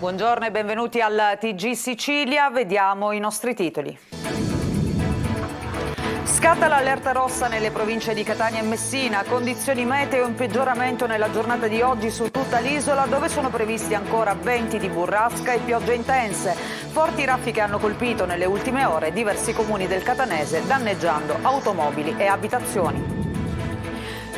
Buongiorno e benvenuti al TG Sicilia, vediamo i nostri titoli. Scatta l'allerta rossa nelle province di Catania e Messina, condizioni meteo in peggioramento nella giornata di oggi su tutta l'isola dove sono previsti ancora venti di burrasca e piogge intense. Forti raffiche hanno colpito nelle ultime ore diversi comuni del Catanese danneggiando automobili e abitazioni.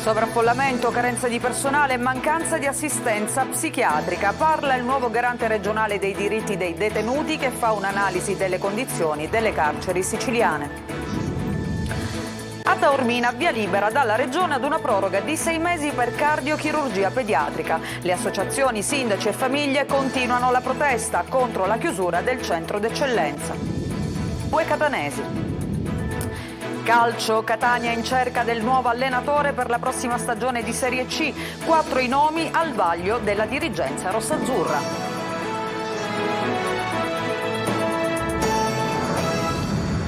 Sovraffollamento, carenza di personale e mancanza di assistenza psichiatrica. Parla il nuovo garante regionale dei diritti dei detenuti che fa un'analisi delle condizioni delle carceri siciliane. A Taormina via libera dalla Regione ad una proroga di 6 mesi per cardiochirurgia pediatrica. Le associazioni, sindaci e famiglie continuano la protesta contro la chiusura del centro d'eccellenza. Due catanesi. Calcio, Catania in cerca del nuovo allenatore per la prossima stagione di Serie C. 4 i nomi al vaglio della dirigenza rossazzurra.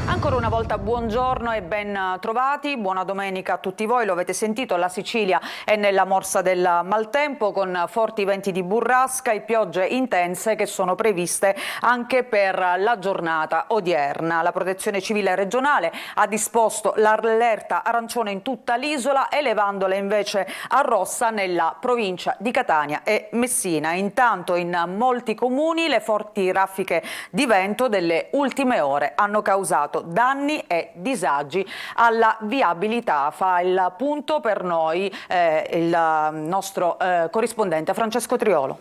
Ancora una volta buongiorno e ben trovati, buona domenica a tutti voi, lo avete sentito, la Sicilia è nella morsa del maltempo con forti venti di burrasca e piogge intense che sono previste anche per la giornata odierna. La Protezione Civile regionale ha disposto l'allerta arancione in tutta l'isola, elevandola invece a rossa nella provincia di Catania e Messina. Intanto in molti comuni le forti raffiche di vento delle ultime ore hanno causato danni e disagi alla viabilità. Fa il punto per noi il nostro corrispondente Francesco Triolo.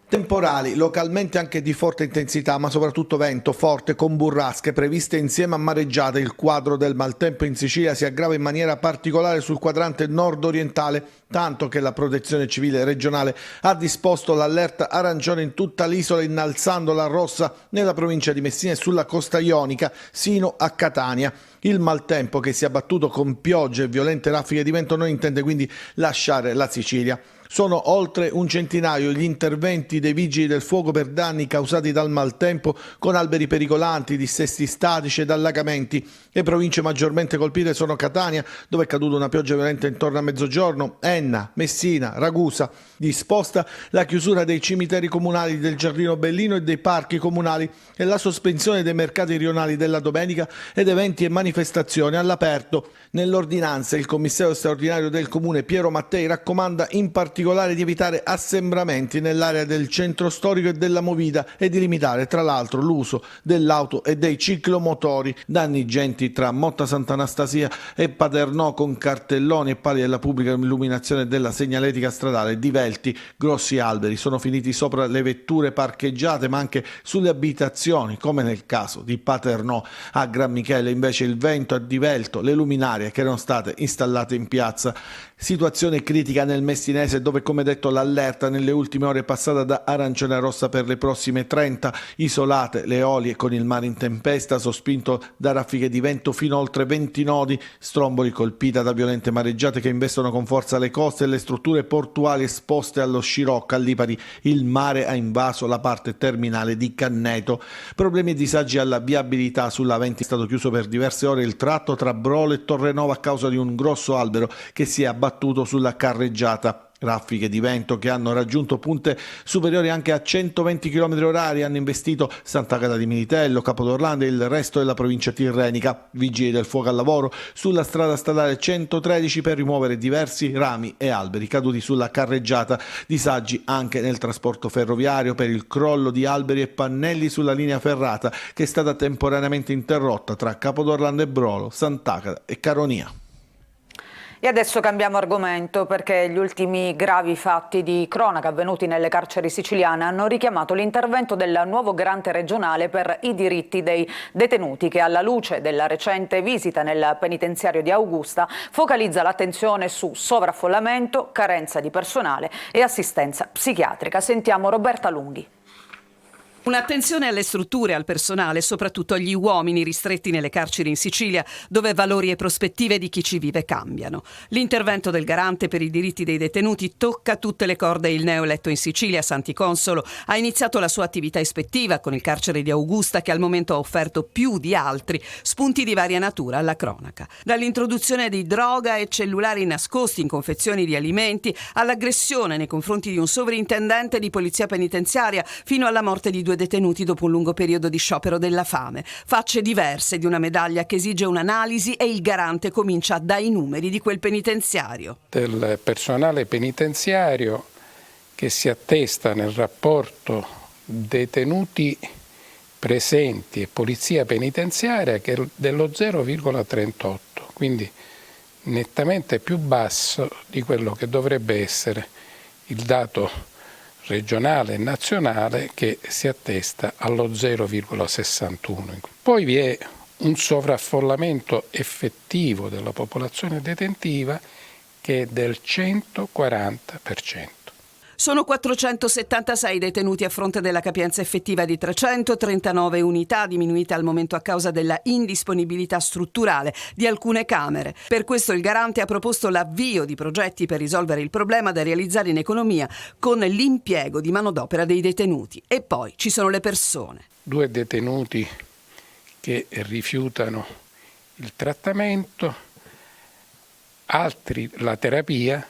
Temporali, localmente anche di forte intensità, ma soprattutto vento forte con burrasche previste insieme a mareggiate. Il quadro del maltempo in Sicilia si aggrava in maniera particolare sul quadrante nord-orientale, tanto che la Protezione Civile regionale ha disposto l'allerta arancione in tutta l'isola, innalzandola a rossa nella provincia di Messina e sulla costa ionica sino a Catania. Il maltempo, che si è abbattuto con piogge e violente raffiche di vento, non intende quindi lasciare la Sicilia. Sono oltre un centinaio gli interventi dei vigili del fuoco per danni causati dal maltempo, con alberi pericolanti, dissesti statici ed allagamenti. Le province maggiormente colpite sono Catania, dove è caduta una pioggia violenta intorno a mezzogiorno, Enna, Messina, Ragusa. Disposta la chiusura dei cimiteri comunali del Giardino Bellino e dei parchi comunali e la sospensione dei mercati rionali della domenica ed eventi e manifestazioni all'aperto. Nell'ordinanza il commissario straordinario del comune Piero Mattei raccomanda in particolare di evitare assembramenti nell'area del centro storico e della Movida e di limitare tra l'altro l'uso dell'auto e dei ciclomotori. Danni ingenti tra Motta Sant'Anastasia e Paternò, con cartelloni e pali della pubblica illuminazione della segnaletica stradale. Divelti, grossi alberi sono finiti sopra le vetture parcheggiate ma anche sulle abitazioni, come nel caso di Paternò. A Gran Michele invece il vento ha divelto le luminarie che erano state installate in piazza. Situazione critica nel Messinese, dove come detto l'allerta nelle ultime ore è passata da arancione a rossa per le prossime 30, isolate le olie con il mare in tempesta sospinto da raffiche di vento fino a oltre 20 nodi, Stromboli colpita da violente mareggiate che investono con forza le coste e le strutture portuali esposte allo scirocco. A Lipari il mare ha invaso la parte terminale di Canneto. Problemi e disagi alla viabilità sulla A20, è stato chiuso per diverse ore il tratto tra Brolo e Torrenova a causa di un grosso albero che si è abbattuto sulla carreggiata. Raffiche di vento che hanno raggiunto punte superiori anche a 120 km/h hanno investito Sant'Agata di Militello, Capodorlando e il resto della provincia tirrenica. Vigili del fuoco al lavoro sulla strada statale 113 per rimuovere diversi rami e alberi caduti sulla carreggiata. Disagi anche nel trasporto ferroviario per il crollo di alberi e pannelli sulla linea ferrata, che è stata temporaneamente interrotta tra Capodorlando e Brolo, Sant'Agata e Caronia. E adesso cambiamo argomento, perché gli ultimi gravi fatti di cronaca avvenuti nelle carceri siciliane hanno richiamato l'intervento del nuovo garante regionale per i diritti dei detenuti, che alla luce della recente visita nel penitenziario di Augusta focalizza l'attenzione su sovraffollamento, carenza di personale e assistenza psichiatrica. Sentiamo Roberta Lunghi. Un'attenzione alle strutture, al personale, soprattutto agli uomini ristretti nelle carceri in Sicilia, dove valori e prospettive di chi ci vive cambiano. L'intervento del Garante per i diritti dei detenuti tocca tutte le corde. Il neoeletto in Sicilia, Santi Consolo, ha iniziato la sua attività ispettiva con il carcere di Augusta, che al momento ha offerto più di altri spunti di varia natura alla cronaca. Dall'introduzione di droga e cellulari nascosti in confezioni di alimenti, all'aggressione nei confronti di un sovrintendente di polizia penitenziaria, fino alla morte di 2 detenuti dopo un lungo periodo di sciopero della fame. Facce diverse di una medaglia che esige un'analisi, e il Garante comincia dai numeri di quel penitenziario. Del personale penitenziario che si attesta nel rapporto detenuti presenti e polizia penitenziaria che è dello 0,38, quindi nettamente più basso di quello che dovrebbe essere il dato regionale e nazionale, che si attesta allo 0,61. Poi vi è un sovraffollamento effettivo della popolazione detentiva che è del 140%. Sono 476 detenuti a fronte della capienza effettiva di 339 unità, diminuite al momento a causa della indisponibilità strutturale di alcune camere. Per questo il Garante ha proposto l'avvio di progetti per risolvere il problema da realizzare in economia con l'impiego di manodopera dei detenuti. E poi ci sono le persone. 2 detenuti che rifiutano il trattamento, altri la terapia,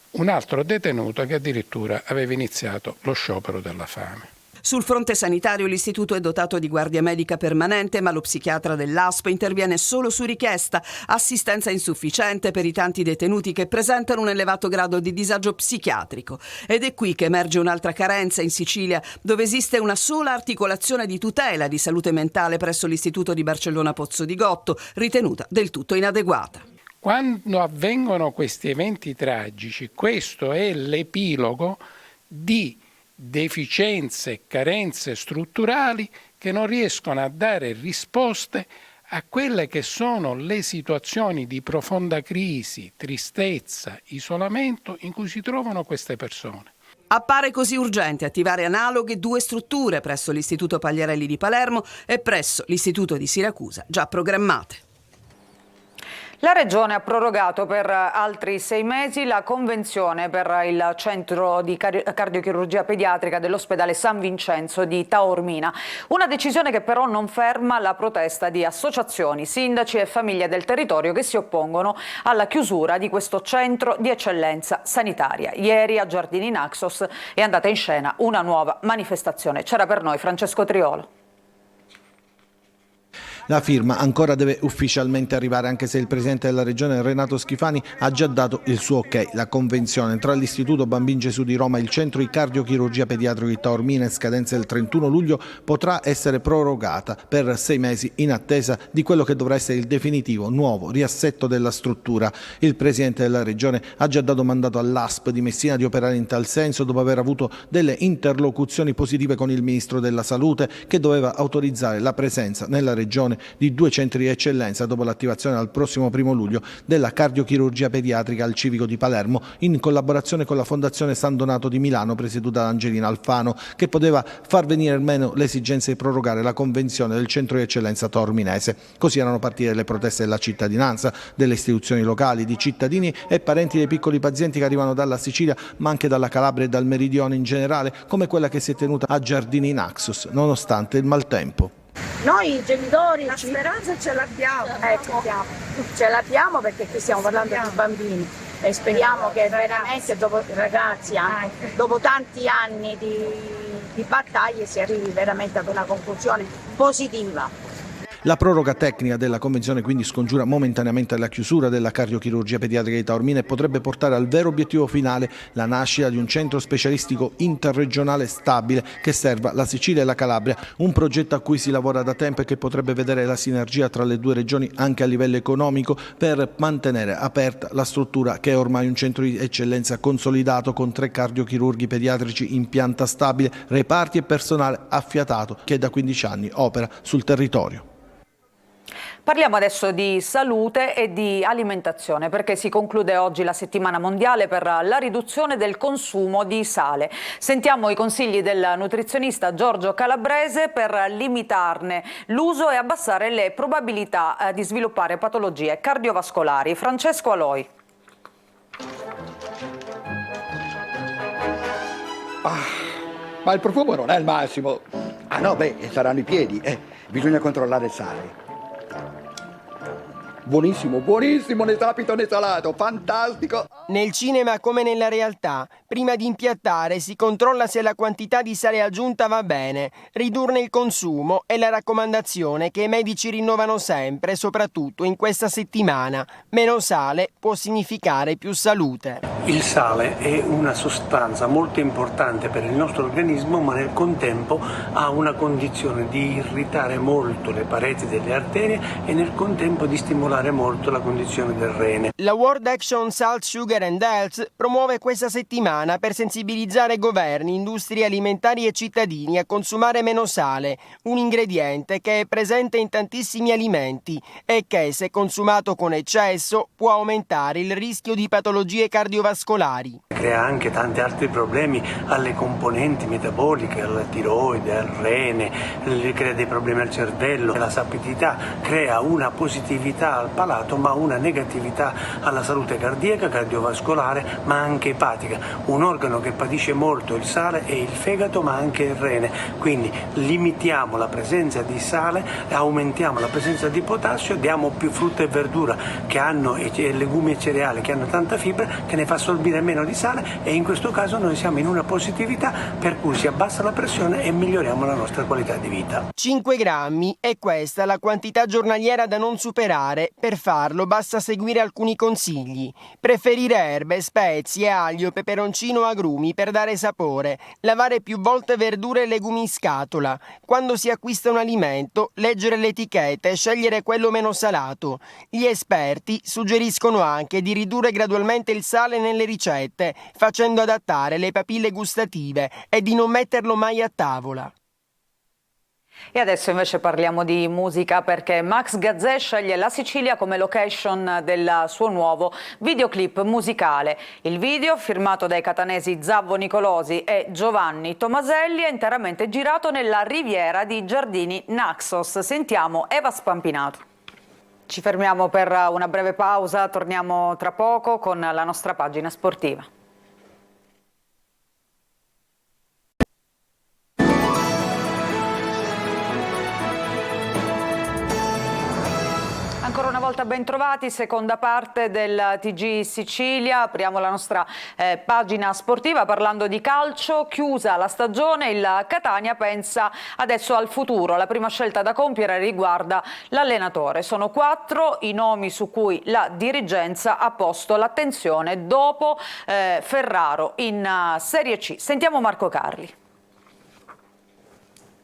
un altro detenuto che addirittura aveva iniziato lo sciopero della fame. Sul fronte sanitario l'istituto è dotato di guardia medica permanente, ma lo psichiatra dell'ASP interviene solo su richiesta, assistenza insufficiente per i tanti detenuti che presentano un elevato grado di disagio psichiatrico. Ed è qui che emerge un'altra carenza in Sicilia, dove esiste una sola articolazione di tutela di salute mentale presso l'istituto di Barcellona Pozzo di Gotto, ritenuta del tutto inadeguata. Quando avvengono questi eventi tragici, questo è l'epilogo di deficienze e carenze strutturali che non riescono a dare risposte a quelle che sono le situazioni di profonda crisi, tristezza, isolamento in cui si trovano queste persone. Appare così urgente attivare analoghe 2 strutture presso l'Istituto Pagliarelli di Palermo e presso l'Istituto di Siracusa, già programmate. La Regione ha prorogato per altri 6 mesi la convenzione per il centro di cardiochirurgia pediatrica dell'ospedale San Vincenzo di Taormina. Una decisione che però non ferma la protesta di associazioni, sindaci e famiglie del territorio che si oppongono alla chiusura di questo centro di eccellenza sanitaria. Ieri a Giardini Naxos è andata in scena una nuova manifestazione. C'era per noi Francesco Triolo. La firma ancora deve ufficialmente arrivare, anche se il presidente della regione Renato Schifani ha già dato il suo ok. La convenzione tra l'Istituto Bambin Gesù di Roma e il centro di cardiochirurgia pediatrica di Taormina, in scadenza del 31 luglio, potrà essere prorogata per 6 mesi in attesa di quello che dovrà essere il definitivo nuovo riassetto della struttura. Il presidente della regione ha già dato mandato all'ASP di Messina di operare in tal senso, dopo aver avuto delle interlocuzioni positive con il ministro della Salute, che doveva autorizzare la presenza nella regione di 2 centri di eccellenza dopo l'attivazione dal prossimo 1 luglio della cardiochirurgia pediatrica al Civico di Palermo, in collaborazione con la Fondazione San Donato di Milano, presieduta da Angelina Alfano, che poteva far venire meno l'esigenza di prorogare la convenzione del centro di eccellenza taorminese. Così erano partite le proteste della cittadinanza, delle istituzioni locali, di cittadini e parenti dei piccoli pazienti che arrivano dalla Sicilia, ma anche dalla Calabria e dal Meridione in generale, come quella che si è tenuta a Giardini Naxos, nonostante il maltempo. Noi genitori la speranza ce l'abbiamo, ce l'abbiamo perché qui stiamo parlando di bambini e speriamo che veramente dopo tanti anni di battaglie si arrivi veramente ad una conclusione positiva. La proroga tecnica della convenzione quindi scongiura momentaneamente la chiusura della cardiochirurgia pediatrica di Taormina e potrebbe portare al vero obiettivo finale, la nascita di un centro specialistico interregionale stabile che serva la Sicilia e la Calabria, un progetto a cui si lavora da tempo e che potrebbe vedere la sinergia tra le 2 regioni anche a livello economico per mantenere aperta la struttura, che è ormai un centro di eccellenza consolidato con 3 cardiochirurghi pediatrici in pianta stabile, reparti e personale affiatato che da 15 anni opera sul territorio. Parliamo adesso di salute e di alimentazione perché si conclude oggi la settimana mondiale per la riduzione del consumo di sale. Sentiamo i consigli del nutrizionista Giorgio Calabrese per limitarne l'uso e abbassare le probabilità di sviluppare patologie cardiovascolari. Francesco Aloi. Ma il profumo non è il massimo. Ah no, saranno i piedi. Bisogna controllare il sale. Buonissimo, buonissimo, né sapido né salato, fantastico! Nel cinema come nella realtà, prima di impiattare si controlla se la quantità di sale aggiunta va bene. Ridurne il consumo è la raccomandazione che i medici rinnovano sempre, soprattutto in questa settimana. Meno sale può significare più salute. Il sale è una sostanza molto importante per il nostro organismo, ma nel contempo ha una condizione di irritare molto le pareti delle arterie e nel contempo di stimolare molto la condizione del rene. La World Action Salt, Sugar and Health promuove questa settimana per sensibilizzare governi, industrie alimentari e cittadini a consumare meno sale, un ingrediente che è presente in tantissimi alimenti e che, se consumato con eccesso, può aumentare il rischio di patologie cardiovascolari. Crea anche tanti altri problemi alle componenti metaboliche, alla tiroide, al rene, crea dei problemi al cervello, la sapidità, crea una positività al palato ma una negatività alla salute cardiaca, cardiovascolare ma anche epatica. Un organo che patisce molto il sale è il fegato ma anche il rene, quindi limitiamo la presenza di sale, aumentiamo la presenza di potassio, diamo più frutta e verdura che hanno e legumi e cereali che hanno tanta fibra, che ne fa assorbire meno di sale, e in questo caso noi siamo in una positività per cui si abbassa la pressione e miglioriamo la nostra qualità di vita. 5 grammi è questa la quantità giornaliera da non superare. Per farlo basta seguire alcuni consigli: preferire erbe, spezie, aglio, peperoncino o agrumi per dare sapore, lavare più volte verdure e legumi in scatola, quando si acquista un alimento leggere l'etichetta e scegliere quello meno salato. Gli esperti suggeriscono anche di ridurre gradualmente il sale nelle ricette, facendo adattare le papille gustative, e di non metterlo mai a tavola. E adesso invece parliamo di musica perché Max Gazzè sceglie la Sicilia come location del suo nuovo videoclip musicale. Il video, firmato dai catanesi Zavvo Nicolosi e Giovanni Tomaselli, è interamente girato nella riviera di Giardini Naxos. Sentiamo Eva Spampinato. Ci fermiamo per una breve pausa, torniamo tra poco con la nostra pagina sportiva. Ancora una volta ben trovati, seconda parte del TG Sicilia. Apriamo la nostra pagina sportiva parlando di calcio. Chiusa la stagione, il Catania pensa adesso al futuro. La prima scelta da compiere riguarda l'allenatore. Sono 4 i nomi su cui la dirigenza ha posto l'attenzione dopo Ferraro in Serie C. Sentiamo Marco Carli.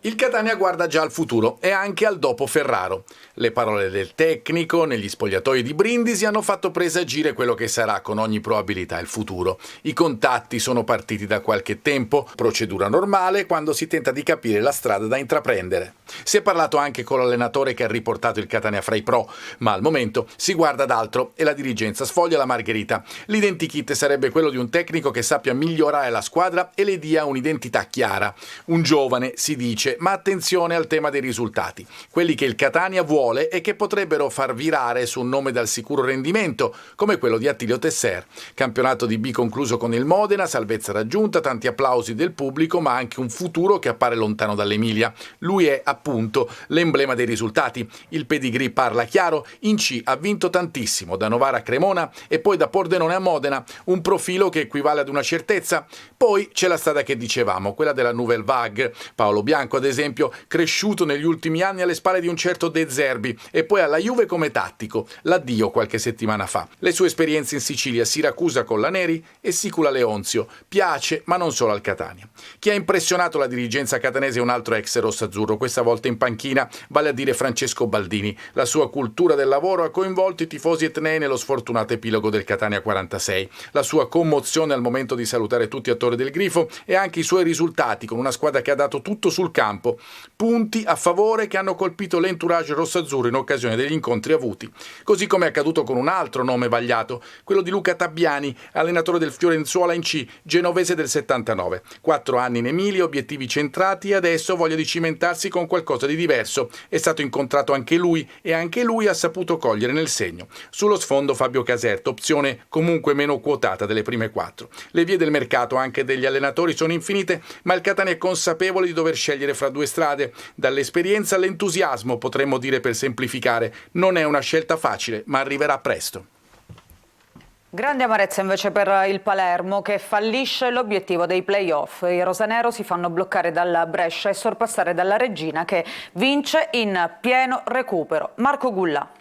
Il Catania guarda già al futuro e anche al dopo Ferraro. Le parole del tecnico negli spogliatoi di Brindisi hanno fatto presagire quello che sarà con ogni probabilità il futuro. I contatti sono partiti da qualche tempo, procedura normale quando si tenta di capire la strada da intraprendere. Si è parlato anche con l'allenatore che ha riportato il Catania fra i pro, ma al momento si guarda ad altro e la dirigenza sfoglia la margherita. L'identikit sarebbe quello di un tecnico che sappia migliorare la squadra e le dia un'identità chiara. Un giovane, si dice, ma attenzione al tema dei risultati, quelli che il Catania vuole e che potrebbero far virare su un nome dal sicuro rendimento, come quello di Attilio Tesser. Campionato di B concluso con il Modena, salvezza raggiunta, tanti applausi del pubblico, ma anche un futuro che appare lontano dall'Emilia. Lui è appunto l'emblema dei risultati. Il pedigree parla chiaro, in C ha vinto tantissimo, da Novara a Cremona e poi da Pordenone a Modena, un profilo che equivale ad una certezza. Poi c'è la strada che dicevamo, quella della Nouvelle Vague. Paolo Bianco, ad esempio, cresciuto negli ultimi anni alle spalle di un certo De Zerbi e poi alla Juve come tattico, l'addio qualche settimana fa. Le sue esperienze in Sicilia, Siracusa con la Neri e Sicula Leonzio. Piace, ma non solo al Catania. Chi ha impressionato la dirigenza catanese è un altro ex rossazzurro, questa volta in panchina, vale a dire Francesco Baldini. La sua cultura del lavoro ha coinvolto i tifosi etnei nello sfortunato epilogo del Catania 46. La sua commozione al momento di salutare tutti attori del Grifo e anche i suoi risultati con una squadra che ha dato tutto sul campo campo. Punti a favore che hanno colpito l'entourage rossazzurro in occasione degli incontri avuti. Così come è accaduto con un altro nome vagliato, quello di Luca Tabbiani, allenatore del Fiorenzuola in C, genovese del 79. 4 anni in Emilia, obiettivi centrati e adesso voglia di cimentarsi con qualcosa di diverso. È stato incontrato anche lui e anche lui ha saputo cogliere nel segno. Sullo sfondo Fabio Caserta, opzione comunque meno quotata delle prime 4. Le vie del mercato anche degli allenatori sono infinite, ma il Catania è consapevole di dover scegliere fra 2 strade. Dall'esperienza all'entusiasmo, potremmo dire per semplificare. Non è una scelta facile, ma arriverà presto. Grande amarezza invece per il Palermo, che fallisce l'obiettivo dei play-off. I rosanero si fanno bloccare dalla Brescia e sorpassare dalla Reggina, che vince in pieno recupero. Marco Gulla.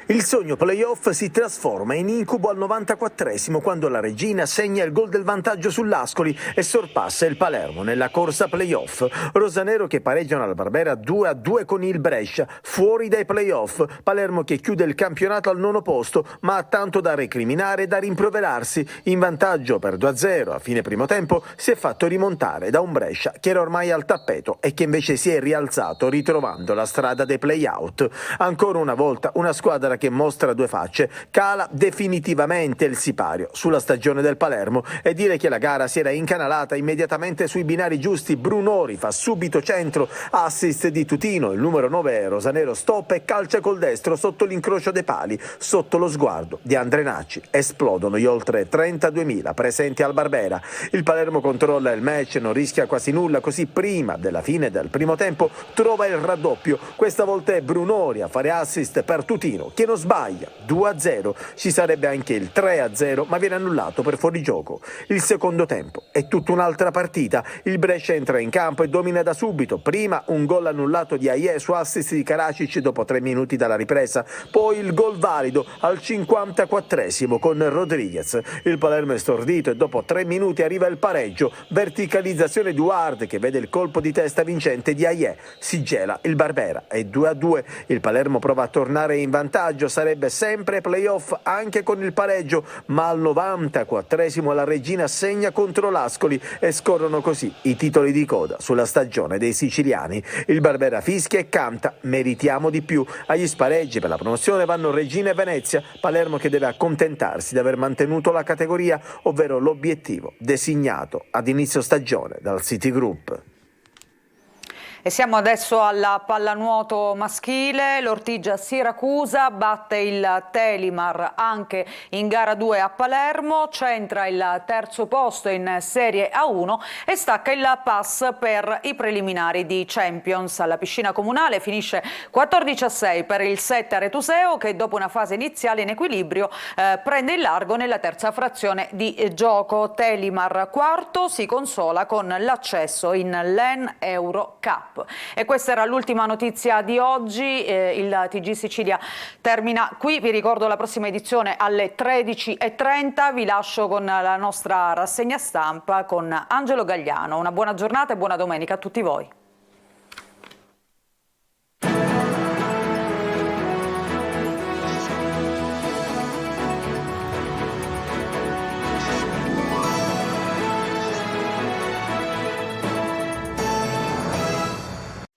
Il sogno play-off si trasforma in incubo al 94esimo quando la Reggina segna il gol del vantaggio sull'Ascoli e sorpassa il Palermo nella corsa play-off. Rosanero che pareggiano al Barbera 2-2 con il Brescia, fuori dai play-off. Palermo che chiude il campionato al 9° posto, ma ha tanto da recriminare e da rimproverarsi. In vantaggio per 2-0 a fine primo tempo si è fatto rimontare da un Brescia che era ormai al tappeto e che invece si è rialzato ritrovando la strada dei play-out. Ancora una volta una squadra che mostra 2 facce, cala definitivamente il sipario sulla stagione del Palermo e dire che la gara si era incanalata immediatamente sui binari giusti. Brunori fa subito centro, assist di Tutino, il numero 9 rosanero stoppa e calcia col destro sotto l'incrocio dei pali, sotto lo sguardo di Andrenacci. Esplodono gli oltre 32.000 presenti al Barbera. Il Palermo controlla il match, non rischia quasi nulla, così prima della fine del primo tempo trova il raddoppio. Questa volta è Brunori a fare assist per Tutino, che non sbaglia. 2-0, ci sarebbe anche il 3-0, ma viene annullato per fuorigioco. Il secondo tempo è tutta un'altra partita. Il Brescia entra in campo e domina da subito. Prima un gol annullato di Aie su assist di Karacic dopo 3 minuti dalla ripresa, poi il gol valido al 54esimo con Rodriguez. Il Palermo è stordito e dopo 3 minuti arriva il pareggio. Verticalizzazione di Ward che vede il colpo di testa vincente di Aie. Si gela il Barbera, è 2-2. Il Palermo prova a tornare in vantaggio, sarebbe sempre play-off anche con il pareggio, ma al 94esimo la Reggina segna contro l'Ascoli e scorrono così i titoli di coda sulla stagione dei siciliani. Il Barbera fischia e canta: meritiamo di più. Agli spareggi per la promozione vanno Reggina e Venezia. Palermo che deve accontentarsi di aver mantenuto la categoria, ovvero l'obiettivo designato ad inizio stagione dal City Group. E siamo adesso alla pallanuoto maschile. L'Ortigia Siracusa batte il Telimar anche in gara 2 a Palermo, centra il 3° posto in Serie A1 e stacca il pass per i preliminari di Champions. Alla piscina comunale finisce 14-6 per il 7 Aretuseo, che dopo una fase iniziale in equilibrio prende il largo nella 3ª frazione di gioco. Telimar 4° si consola con l'accesso in LEN Euro Cup. E questa era l'ultima notizia di oggi. Il TG Sicilia termina qui. Vi ricordo la prossima edizione alle 13:30. Vi lascio con la nostra rassegna stampa con Angelo Gagliano. Una buona giornata e buona domenica a tutti voi.